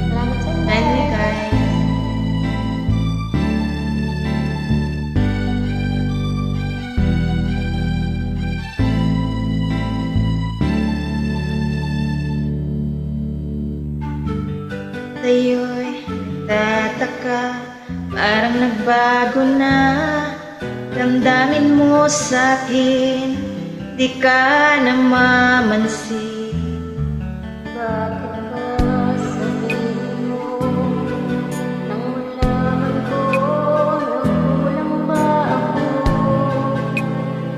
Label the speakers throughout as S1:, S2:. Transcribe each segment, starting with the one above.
S1: Salamat sa inyo.
S2: And we guys. Sa'yo'y tataka, parang nagbago na. Damdamin mo sa'kin, di ka na mamansin.
S1: Bakit ba sabihin mo nang malaman ko nagkulang ba ako?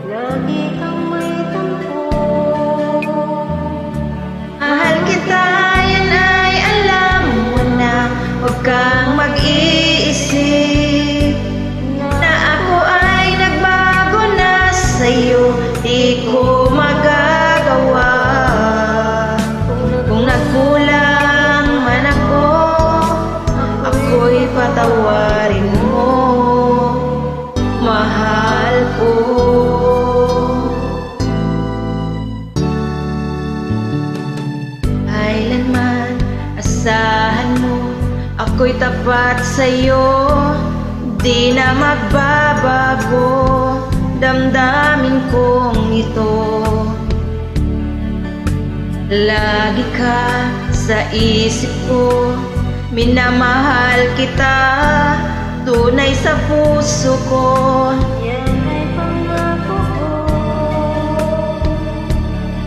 S1: Lagi kang may tampo.
S2: Mahal kita, yan ay alam mo na. Huwag kang mag-iisip na ako ay nagbago na sa'yo. Di ko magagawa. Kung nagkulang man ako, ako'y patawarin mo. Mahal ko. Kailanman asahan mo, ako'y tapat sa'yo. Di na magbabago damdamin kong ito. Lagi ka sa isip ko, minamahal kita, tunay sa puso ko.
S1: Yan ay pangako ko.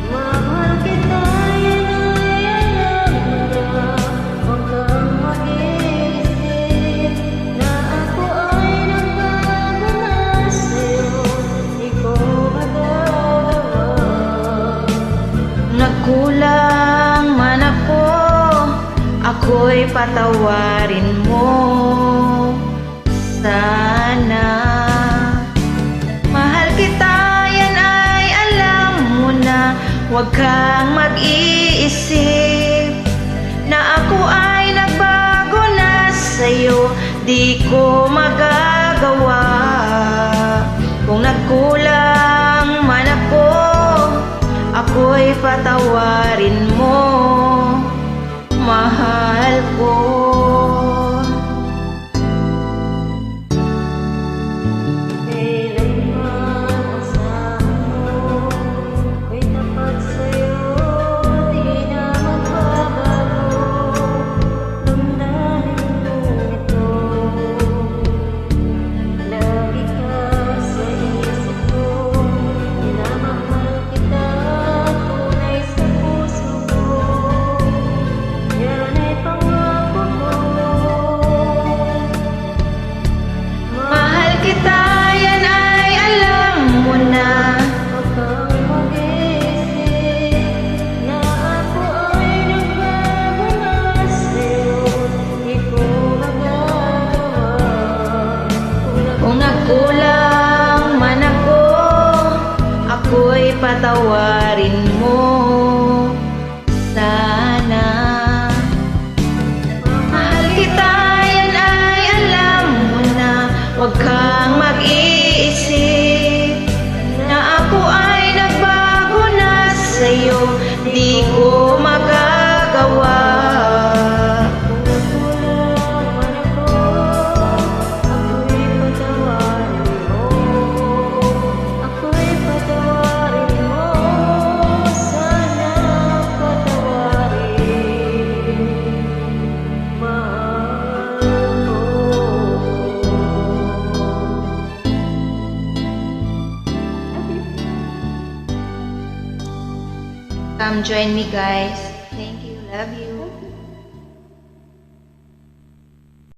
S1: Mahal kita, yan ay alam mo na. Huwag kang mag-iisip na ako ay nagbago na sa'yo. Di ko magagawa.
S2: Nagkulang man ako, ako'y patawarin mo. Sana mahal kita, yan ay alam mo na. Huwag kang mag-iisip na ako ay nagbago na sa'yo. Di ko magagawa. Kung nagkulang man ako, ako'y patawarin mo. Mahal ko.
S1: Kailanman asahan mo, ako'y tapat sa'yo. Di na magbabago damdamin mo ito. Lagi ka sa isip ko, minamahal kita, tunay sa puso ko. Yan ay pangako ko.
S2: Mahal kita, yan ay alam mo na.
S1: Huwag kang mag-iisip na ako ay nagbago na sa'yo. Di ko magagawa.
S2: Kung nagkulang man ako, ako'y patawarin mo. Sana mahal kita, yan ay alam mo na. Huwag kang mag-iisip na ako ay nagbago na sa'yo. Di ko magagawa.
S1: Kung nagkulang man ako, ako'y patawarin mo. Ako'y patawarin mo. Sana patawarin. Mahal ko.
S2: Come join me guys. Thank you. Love you.